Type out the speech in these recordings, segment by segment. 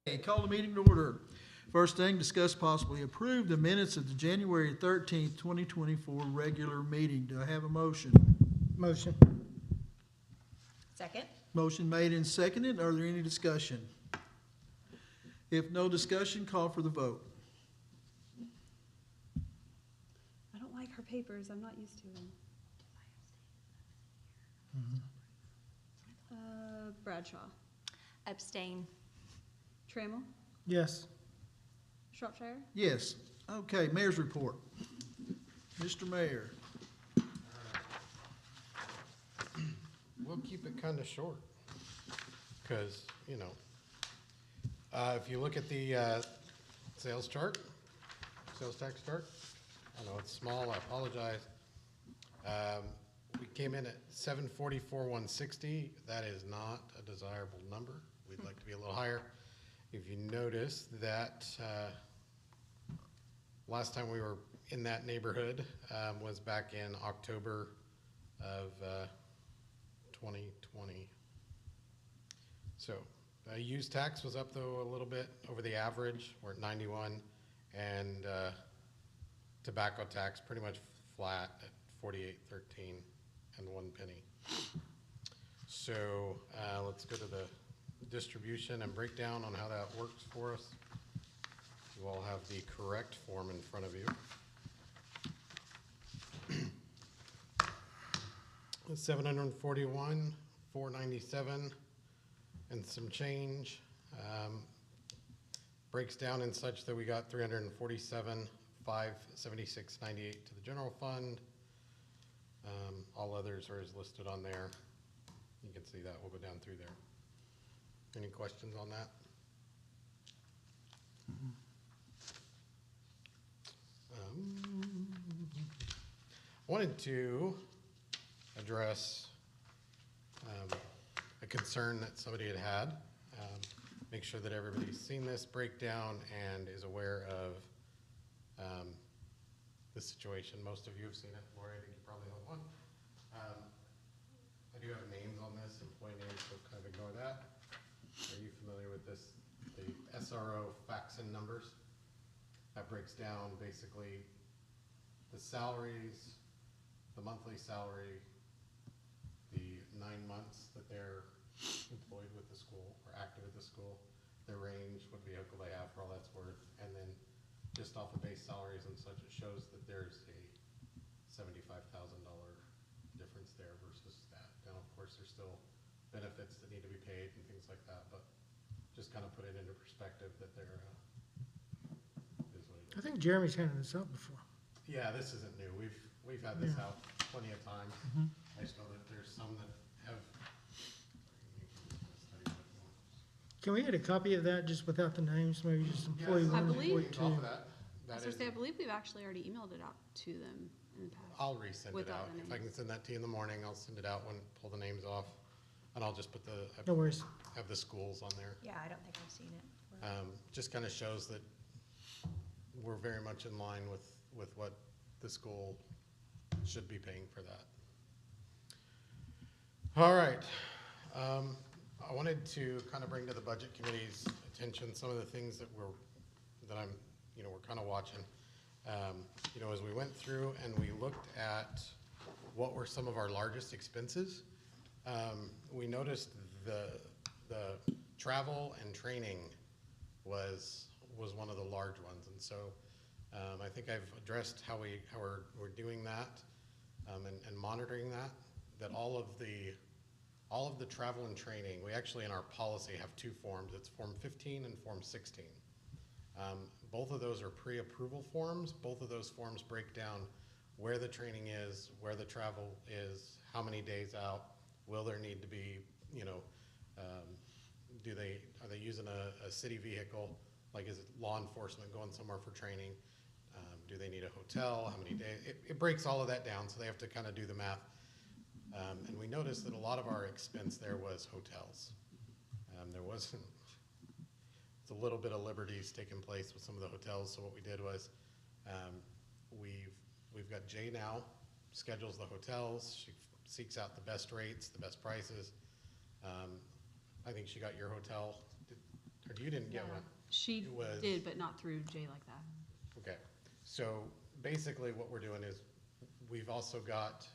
Okay, call the meeting to order. First thing, discuss possibly approve the minutes of the January 13th, 2024 regular meeting. Do I have a motion? Motion. Second. Motion made and seconded. Are there any discussion? If no discussion, call for the vote. I don't like her papers. I'm not used to them. Bradshaw. Abstain. Trammell. Yes. Shropshire. Yes. Okay, mayor's report. Mr. Mayor. We'll keep it kind of short because, if you look at the sales chart, sales tax chart, I know it's small, I apologize. We came in at 744,160. That is not a desirable number. We'd like to be a little higher. If you notice that last time we were in that neighborhood was back in October of 2020. So use tax was up though a little bit over the average. We're at 91, and tobacco tax pretty much flat at 48.13 and 1 penny. So let's go to the distribution and breakdown on how that works for us. You all have the correct form in front of you. 741, 497, and some change. Breaks down in such that we got 347, 576.98 to the general fund. All others are as listed on there. You can see that. We'll go down through there. Any questions on that? I wanted to address a concern that somebody had. Make sure that everybody's seen this breakdown and is aware of the situation. Most of you have seen it. Lori, I think you probably know one. I do have names on this, employee names, so kind of ignore that. Are you familiar with this? The SRO facts and numbers. That breaks down basically the salaries, the monthly salary, the 9 months that they're employed with the school or active at the school, their range, what vehicle they have, for all that's worth, and then just off the base salaries and such, it shows that there's a $75,000 difference there versus that. Now, of course, there's still benefits that need to be paid and things like that, but just kind of put it into perspective that there is what it is. I think Jeremy's handed this out before. Yeah, this isn't new. We've had this out plenty of times. I just know that there's some that have. Can we get a copy of that just without the names, maybe just employee Yes, one, believe- employee off two? of that, I was that gonna is, say, I believe we've actually already emailed it out to them in the past. I'll resend it without out. the If I can names. send that to you in the morning, I'll send it out when, pull the names off. And I'll just put No worries. have the schools on there. Yeah, I don't think I've seen it. Just kind of shows that we're very much in line with what the school should be paying for that. All right. I wanted to kind of bring to the budget committee's attention some of the things that we're kind of watching. As we went through and we looked at what were some of our largest expenses, we noticed the travel and training was one of the large ones, and so I think I've addressed how we're doing that and monitoring that. That all of the travel and training, we actually in our policy have two forms. It's Form 15 and Form 16. Both of those are pre-approval forms. Both of those forms break down where the training is, where the travel is, how many days out, will there need to be, are they using a city vehicle? Like, is it law enforcement going somewhere for training? Do they need a hotel? How many days? It breaks all of that down, so they have to kind of do the math. And we noticed that a lot of our expense there was hotels. There wasn't, it's a little bit of liberties taking place with some of the hotels. So what we did was we've got Jay now schedules the hotels. She seeks out the best rates, the best prices. I think she got your hotel. or you didn't get Yeah. one? She It was- did, but not through Jay like that. Okay, so basically what we're doing is, we've also got,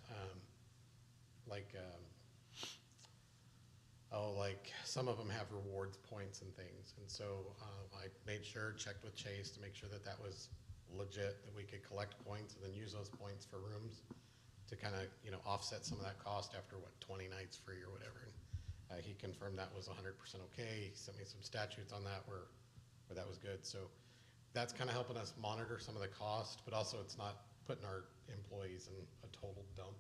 like some of them have rewards points and things. And so, I made sure, checked with Chase to make sure that that was legit, that we could collect points and then use those points for rooms to kind of, offset some of that cost after 20 nights free or whatever. And he confirmed that was 100% okay. He sent me some statutes on that where that was good. So that's kind of helping us monitor some of the cost, but also it's not putting our employees in a total dump.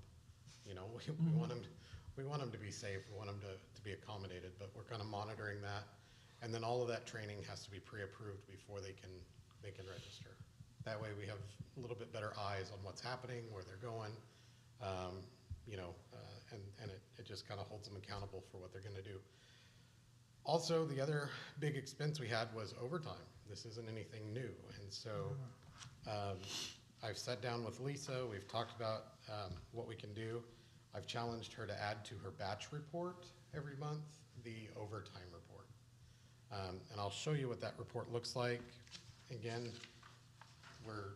We want them to be safe. We want them to be accommodated, but we're kind of monitoring that. And then all of that training has to be pre-approved before they can register. That way we have a little bit better eyes on what's happening, where they're going, and it just kind of holds them accountable for what they're going to do. Also, the other big expense we had was overtime. This isn't anything new. And so I've sat down with Lisa. We've talked about what we can do. I've challenged her to add to her batch report every month the overtime report. And I'll show you what that report looks like. Again, where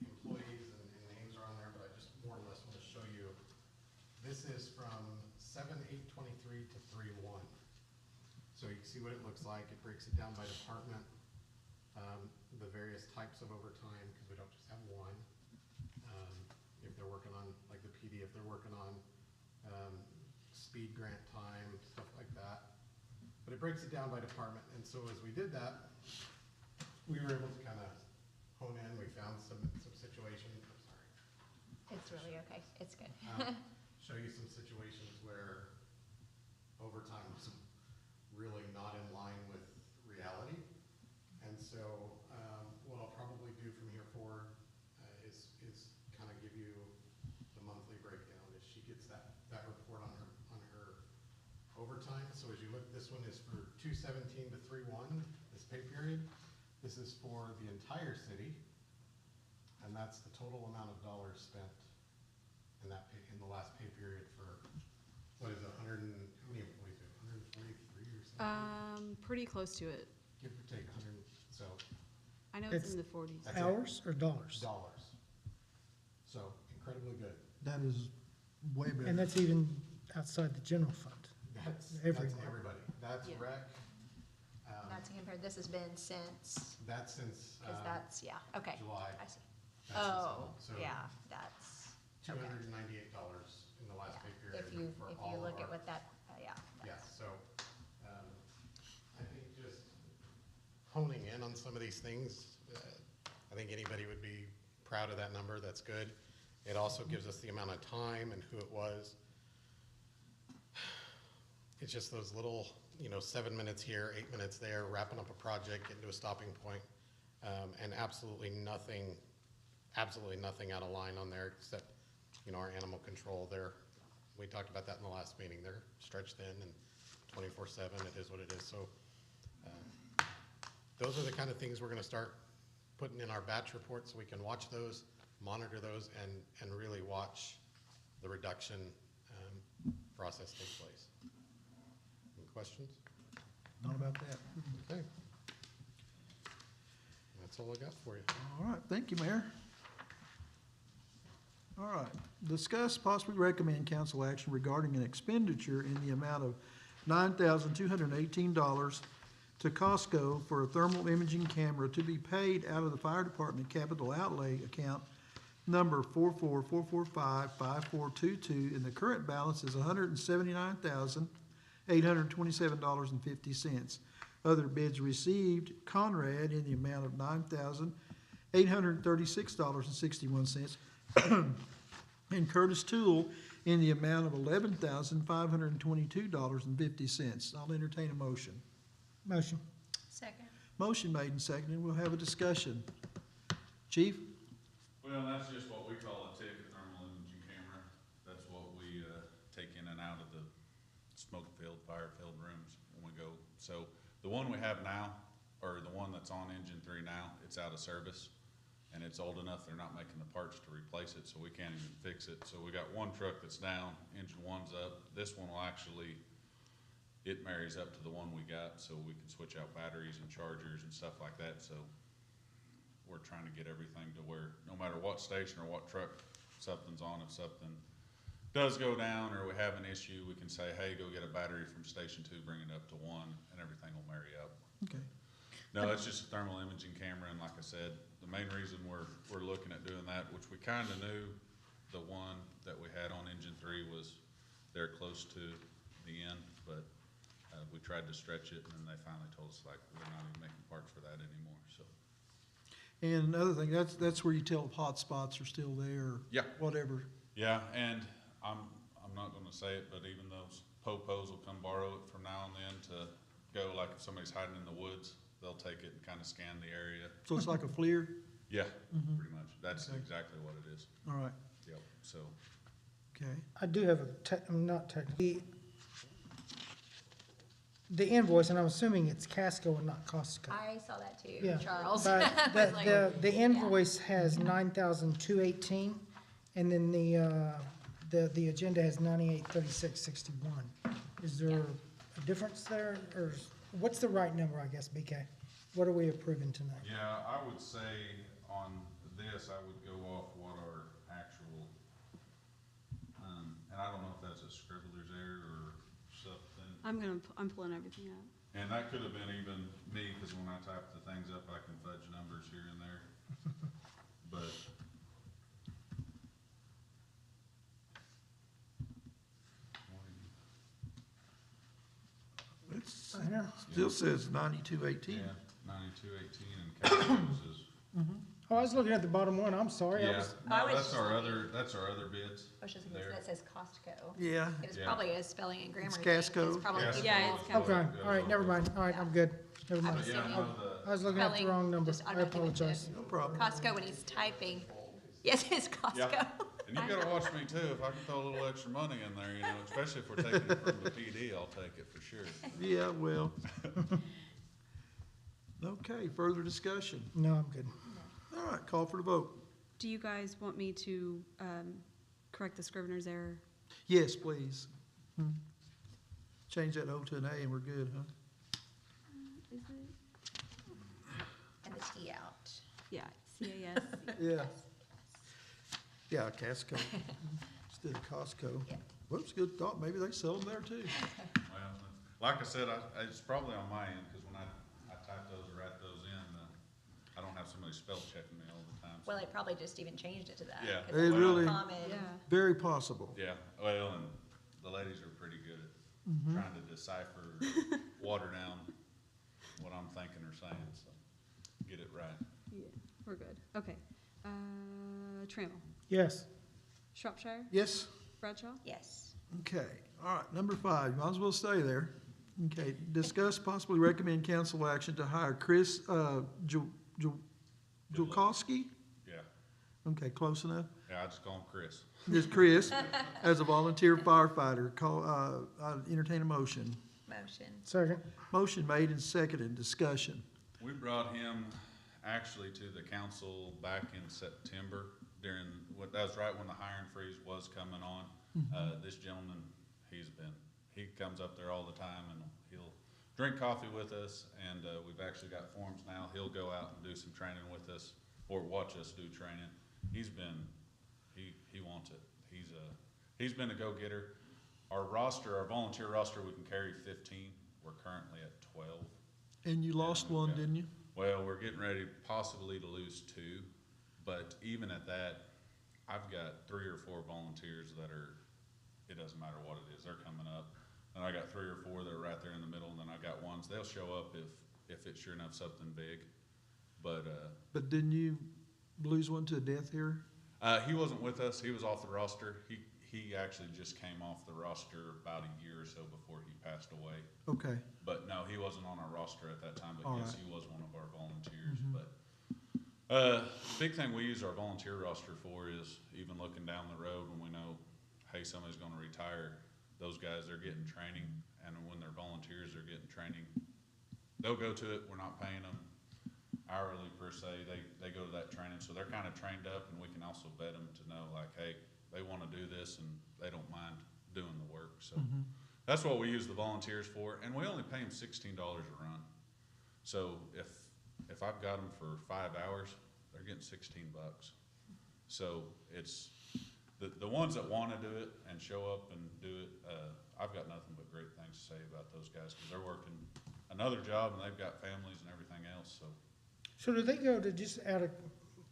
employees and names are on there, but I just more or less want to show you. This is from 7/8/23 to 3/1. So you can see what it looks like. It breaks it down by department, the various types of overtime, because we don't just have one. If they're working on, like the PD, if they're working on speed grant time, stuff like that. But it breaks it down by department. And so as we did that, we were able to kind of hone in. We found some situations. I'm sorry. It's really okay. It's good. Show you some situations where overtime was really not in line with reality. And so what I'll probably do from here forward is kind of give you the monthly breakdown. If she gets that report on her overtime. So as you look, this one is for 2/17 to 3/1, this pay period. This is for the entire city, and that's the total amount of dollars spent in the last pay period for, what is it, how many employees do we have? 143 or something? Pretty close to it. Give or take 100, so I know it's It's- in the 40s. That's it. Hours or dollars? dollars. So incredibly good. That is way better. And that's even outside the general fund. That's Everyone. everybody. That's Yeah. rec. Not to compare, this has been since, That's since because that's, yeah, okay. July. I see. That's since Oh, so yeah, that's, okay. $298 in the last Yeah. pay period. If you for all of look at our- what that, yeah. Yeah, so, I think just honing in on some of these things, I think anybody would be proud of that number. That's good. It also gives us the amount of time and who it was. It's just those little, 7 minutes here, 8 minutes there, wrapping up a project, getting to a stopping point, and absolutely nothing out of line on there except, our animal control there. We talked about that in the last meeting. They're stretched thin and 24/7. It is what it is. So those are the kind of things we're going to start putting in our batch report so we can watch those, monitor those, and really watch the reduction process take place. Any questions? Not about that. Okay. That's all I got for you. All right, thank you, Mayor. All right, discuss, possibly recommend council action regarding an expenditure in the amount of $9,218 to Costco for a thermal imaging camera to be paid out of the fire department capital outlay account number 444455422, and the current balance is $179,827.50. Other bids received: Conrad in the amount of $9,836.61, and Curtis Tool in the amount of $11,522.50. I'll entertain a motion. Motion. Second. Motion made and seconded. We'll have a discussion. Chief? Well, that's just what we call a TIC, a thermal imaging camera. That's what we, take in and out of the smoke-filled, fire-filled rooms when we go. So the one we have now, or the one that's on engine 3 now, it's out of service. And it's old enough, they're not making the parts to replace it, so we can't even fix it. So we got one truck that's down, engine 1's up. This one will actually, it marries up to the one we got, so we can switch out batteries and chargers and stuff like that, so we're trying to get everything to where, no matter what station or what truck something's on, if something does go down or we have an issue, we can say, hey, go get a battery from station 2, bring it up to 1, and everything will marry up. Okay. No, it's just a thermal imaging camera, and like I said, the main reason we're looking at doing that, which we kinda knew, the one that we had on engine 3 was there close to the end, but, we tried to stretch it, and then they finally told us, like, we're not even making parts for that anymore, so. And another thing, that's where you tell if hot spots are still there, Yeah. whatever. Yeah, and I'm not gonna say it, but even those popos will come borrow it from now and then to go, like if somebody's hiding in the woods, they'll take it and kinda scan the area. So it's like a FLIR? Yeah, Mhm. pretty much. That's Okay. exactly what it is. All right, Yep, so. okay. I do have not technically, the invoice, and I'm assuming it's Casco and not Costco. I saw that too, Yeah, Charles. But I was like, the invoice has 9,218, and then the agenda has 983661. Is there a difference there, or what's the right number, I guess, BK? What are we approving tonight? Yeah, I would say on this, I would go off what our actual, and I don't know if that's a scribbler's error or something. I'm pulling everything up. And that could have been even me, cause when I type the things up, I can fudge numbers here and there. But. It Yeah. still says 9218. Yeah, 9218 and Casco's is, Oh, I was looking at the bottom one, I'm sorry. I yeah, was- I no, was that's just our looking- that's our other bids. I was just there. gonna say, that says Costco. Yeah, It was Yeah. probably a spelling and grammar It's thing. Casco. It's probably Casco. Yeah, it's people- Casco. Okay, all right, never mind, all right, I'm good, never I'm mind. But yeah, assuming- no, I was looking at the Spelling, wrong number, just I automatically went to apologize. no problem. Costco when he's typing. Yes, it's Costco. Yeah. And you gotta watch me too, if I can throw a little extra money in there, you know, especially if we're taking it from the PD, I'll take it for sure. Yeah, well. Okay, further discussion. No, I'm good. All right, call for the vote. Do you guys want me to correct the scrivener's error? Yes, please. Change that O to an A and we're good, huh? Is it? And the T out. Yeah, CAS. Yeah. Yeah, Casco instead of Costco. Yeah. Whoops, good thought. Maybe they sell them there too. Well, like I said, it's probably on my end, cause when I type those or write those in, I don't have somebody spell checking me all the time. so- Well, they probably just even changed it to that. Yeah. 'cause They it's really- common. Yeah. Very possible. Yeah, well, and the ladies are pretty good at trying to decipher, water down what I'm thinking or saying, so get it right. Yeah, we're good. Okay. Trammell, Yes, Shropshire, Yes? Bradshaw. Yes. Okay, all right, number 5, you might as well stay there. Okay, discuss possibly recommend council action to hire Chris, Julkowski? Yeah, Okay, close enough. yeah, I just call him Chris. This Chris, as a volunteer firefighter, I entertain a motion. Motion. second, Motion made and seconded, discussion. We brought him actually to the council back in September during, that was right when the hiring freeze was coming on. This gentleman, he comes up there all the time and he'll drink coffee with us, and, we've actually got forms now. He'll go out and do some training with us, or watch us do training. He wants it. He's been a go-getter. Our volunteer roster, we can carry 15. We're currently at 12. And you lost one, Yeah. didn't you? Well, we're getting ready possibly to lose 2, but even at that, I've got 3 or 4 volunteers that it doesn't matter what it is, they're coming up. And I got 3 or 4 that are right there in the middle, and then I got ones, they'll show up if it's sure enough something big. But, But didn't you lose one to death here? he wasn't with us, he was off the roster. He actually just came off the roster about a year or so before he passed away. Okay, But no, he wasn't on our roster at that time, but All yes, right. he was one of our volunteers, Mhm. but, big thing we use our volunteer roster for is even looking down the road when we know, hey, somebody's gonna retire, those guys, they're getting training, and when they're volunteers, they're getting training. They'll go to it, we're not paying them hourly per se, they go to that training, so they're kinda trained up, and we can also vet them to know like, hey, they wanna do this and they don't mind doing the work, so. That's what we use the volunteers for, and we only pay them $16 a run. So if I've got them for 5 hours, they're getting $16. So it's, the ones that wanna do it and show up and do it, I've got nothing but great things to say about those guys, cause they're working another job and they've got families and everything else, so. So do they go to, just out of,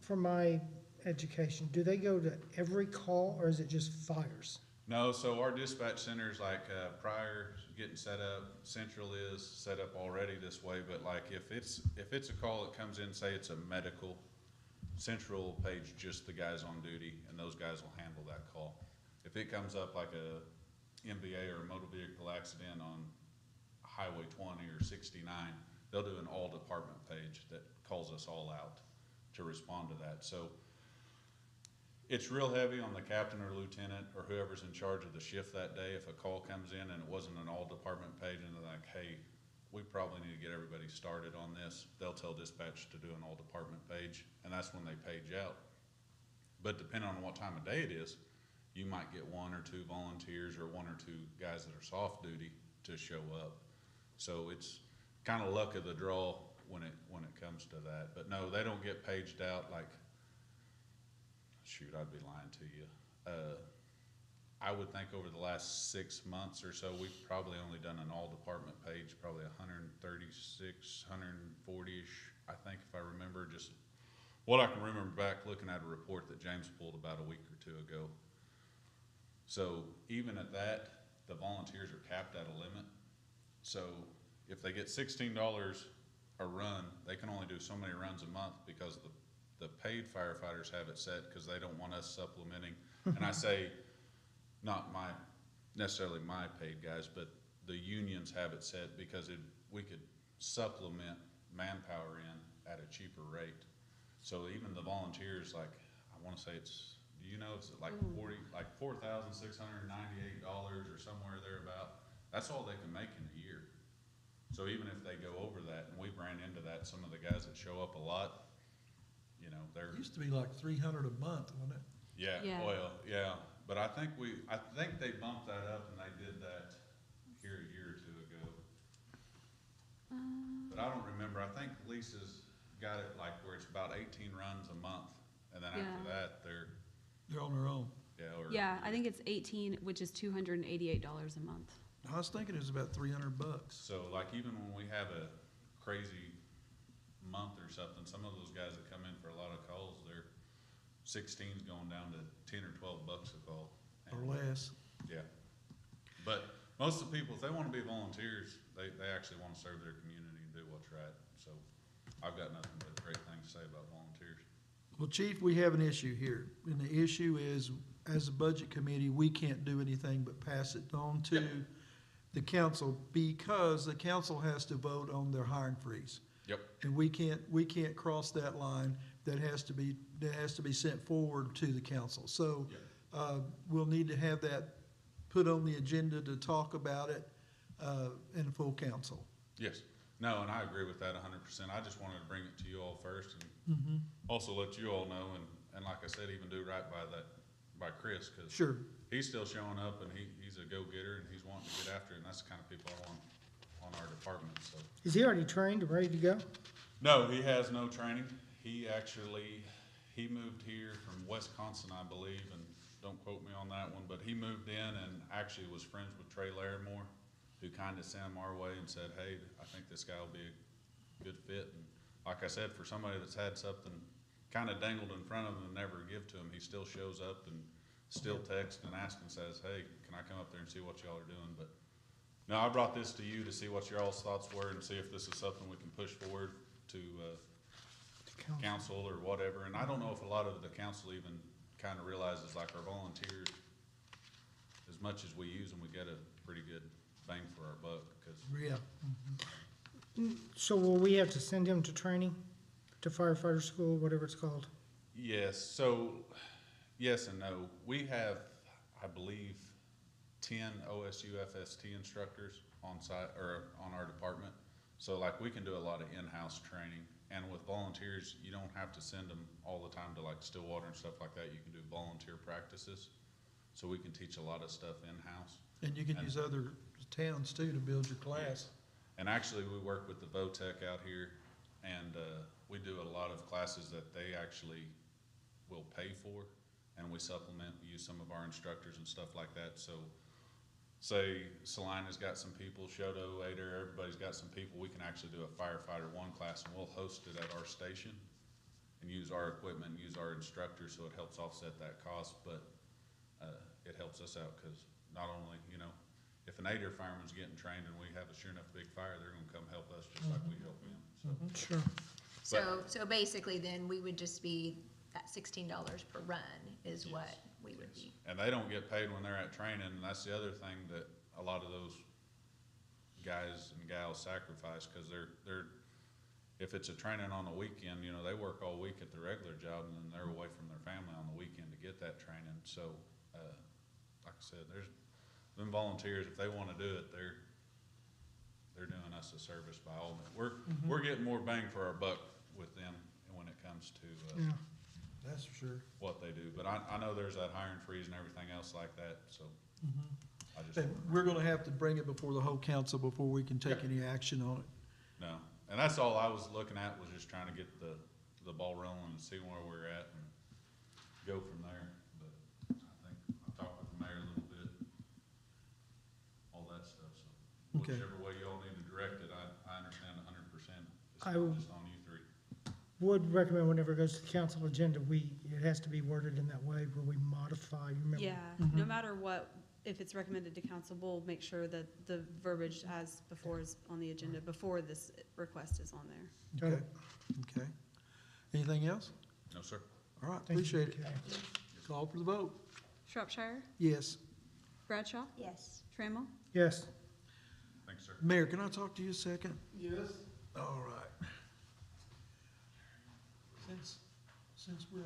from my education, do they go to every call or is it just fires? No, so our dispatch centers like Pryor getting set up, Central is set up already this way, but like if it's a call that comes in, say it's a medical, Central will page just the guys on duty and those guys will handle that call. If it comes up like a MVA or a motor vehicle accident on Highway 20 or 69, they'll do an all department page that calls us all out to respond to that. So it's real heavy on the captain or lieutenant or whoever's in charge of the shift that day. If a call comes in and it wasn't an all department page and they're like, hey, we probably need to get everybody started on this, they'll tell dispatch to do an all department page, and that's when they page out. But depending on what time of day it is, you might get 1 or 2 volunteers or 1 or 2 guys that are soft duty to show up. So it's kind of luck of the draw when it comes to that. But no, they don't get paged out like, shoot, I'd be lying to you. I would think over the last 6 months or so, we've probably only done an all department page, probably 136, 140-ish, I think, if I remember, just what I can remember back looking at a report that James pulled about a week or 2 ago. So even at that, the volunteers are capped at a limit. So if they get $16 a run, they can only do so many runs a month because the paid firefighters have it set because they don't want us supplementing. And I say, not necessarily my paid guys, but the unions have it set because we could supplement manpower in at a cheaper rate. So even the volunteers, like, I wanna say it's, do you know, it's like $4,698 or somewhere thereabout. That's all they can make in a year. So even if they go over that, and we've ran into that, some of the guys that show up a lot, you know, they're. It used to be like 300 a month, wasn't it? Yeah, Yeah. well, yeah, but I think they bumped that up and they did that here a year or 2 ago. But I don't remember, I think Lisa's got it like where it's about 18 runs a month, and then after Yeah. that, they're, They're on their own. Yeah, I think it's 18, which is $288 a month. I was thinking it was about $300. So like even when we have a crazy month or something, some of those guys that come in for a lot of calls, their 16's going down to 10 or 12 bucks a call. Or And, less. yeah. But most of the people, if they wanna be volunteers, they actually wanna serve their community and do what's right. So I've got nothing but great things to say about volunteers. Well, Chief, we have an issue here, and the issue is, as a budget committee, we can't do anything but pass it on to the council because the council has to vote on their hiring freeze. Yep. And we can't cross that line. That has to be sent forward to the council. So, we'll need to have that put on the agenda to talk about it, in full council. Yes. No, and I agree with that 100%. I just wanted to bring it to you all first and also let you all know and like I said, even do right by Chris, cause Sure. he's still showing up and he's a go-getter and he's wanting to get after it, and that's the kind of people I want on our department, so. Is he already trained and ready to go? No, he has no training. He moved here from Wisconsin, I believe, and don't quote me on that one, but he moved in and actually was friends with Trey Larimore, who kind of sent him our way and said, hey, I think this guy will be a good fit. And like I said, for somebody that's had something kind of dangled in front of him and never give to him, he still shows up and still texts and asks and says, hey, can I come up there and see what y'all are doing? But no, I brought this to you to see what your all's thoughts were and see if this is something we can push forward to council or whatever. And I don't know if a lot of the council even kind of realizes like our volunteers, as much as we use them, we get a pretty good bang for our buck. Cause Yeah. So will we have to send him to training, to firefighter school, whatever it's called? yes, so yes and no. We have, I believe, 10 OSU FST instructors on site or on our department. So like we can do a lot of in-house training, and with volunteers, you don't have to send them all the time to like Stillwater and stuff like that. You can do volunteer practices. so we can teach a lot of stuff in-house. And you can use other towns too to build your class. And actually, we work with the VOTEC out here, and we do a lot of classes that they actually will pay for, and we supplement, use some of our instructors and stuff like that. So say Salina's got some people, Shoto, Ader, everybody's got some people, we can actually do a firefighter 1 class, and we'll host it at our station and use our equipment, use our instructors, so it helps offset that cost, but it helps us out, because not only, you know, if an Ader fireman's getting trained and we have a sure enough big fire, they're gonna come help us just like we help them, so. Sure. So basically then we would just be, that $16 per run is what we would be. And they don't get paid when they're at training, and that's the other thing that a lot of those guys and gals sacrifice, because they're, if it's a training on a weekend, you know, they work all week at their regular job, and then they're away from their family on the weekend to get that training. So, like I said, there's them volunteers, if they wanna do it, they're doing us a service by all means. We're getting more bang for our buck with them when it comes to, Yeah. That's for sure. what they do. But I know there's that hiring freeze and everything else like that, so I just, And we're gonna have to bring it before the whole council before we can take any action on it. no. And that's all I was looking at, was just trying to get the ball rolling and see where we're at and go from there. But I think I talked with the mayor a little bit, all that stuff, so Okay. whichever way y'all need to direct it, I understand 100%. It's I not will- just on you three. Would recommend whenever it goes to the council agenda, it has to be worded in that way where we modify, you remember? Yeah, no matter what, if it's recommended to council, we'll make sure that the verbiage as before is on the agenda, before this request is on there. Got Okay, it. okay. Anything else? No, sir. All right, Thank you. appreciate it. Okay. Call for the vote. Shropshire, Yes. Bradshaw, Yes. Trammell, Yes. Thanks, sir. Mayor, can I talk to you a second? Yes. All right. Since we're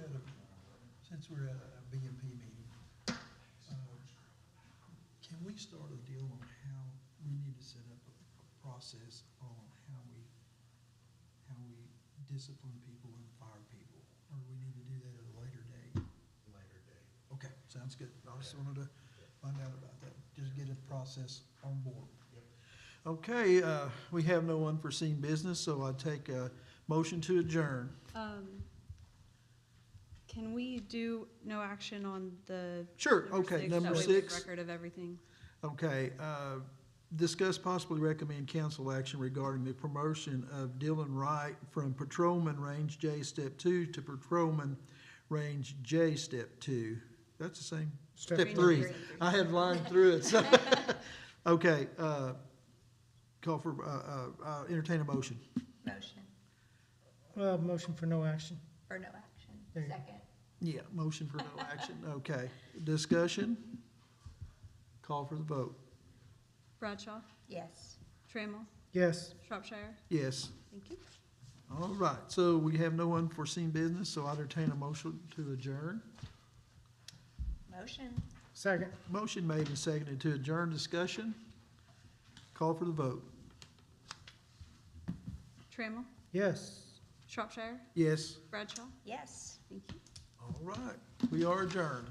at a BMP meeting, can we start a deal on how we need to set up a process on how we discipline people and fire people? Or do we need to do that at a later date? Later date. Okay, sounds good. I just wanted to find out about that, just get a process on board. Okay, we have no unforeseen business, so I take a motion to adjourn. Can we do no action on the? Sure, okay, number That way we have 6. record of everything. Okay, discuss possibly recommend council action regarding the promotion of Dylan Wright from Patrolman Range J Step 2 to Patrolman Range J Step 2. That's the same, Step Step 3. three. I had lined through it, so, okay, call for, entertain a motion. Motion Motion for no action. or no action. There you go. Second. Yeah, motion for no action, okay. Discussion? Call for the vote. Bradshaw, Yes. Trammell, Yes. Shropshire, Yes. thank you. All right, so we have no unforeseen business, so I entertain a motion to adjourn. Motion. Second. Motion made and seconded to adjourn. Discussion? Call for the vote. Trammell, Yes. Shropshire, Yes. Bradshaw, Yes. thank you. All right, we are adjourned.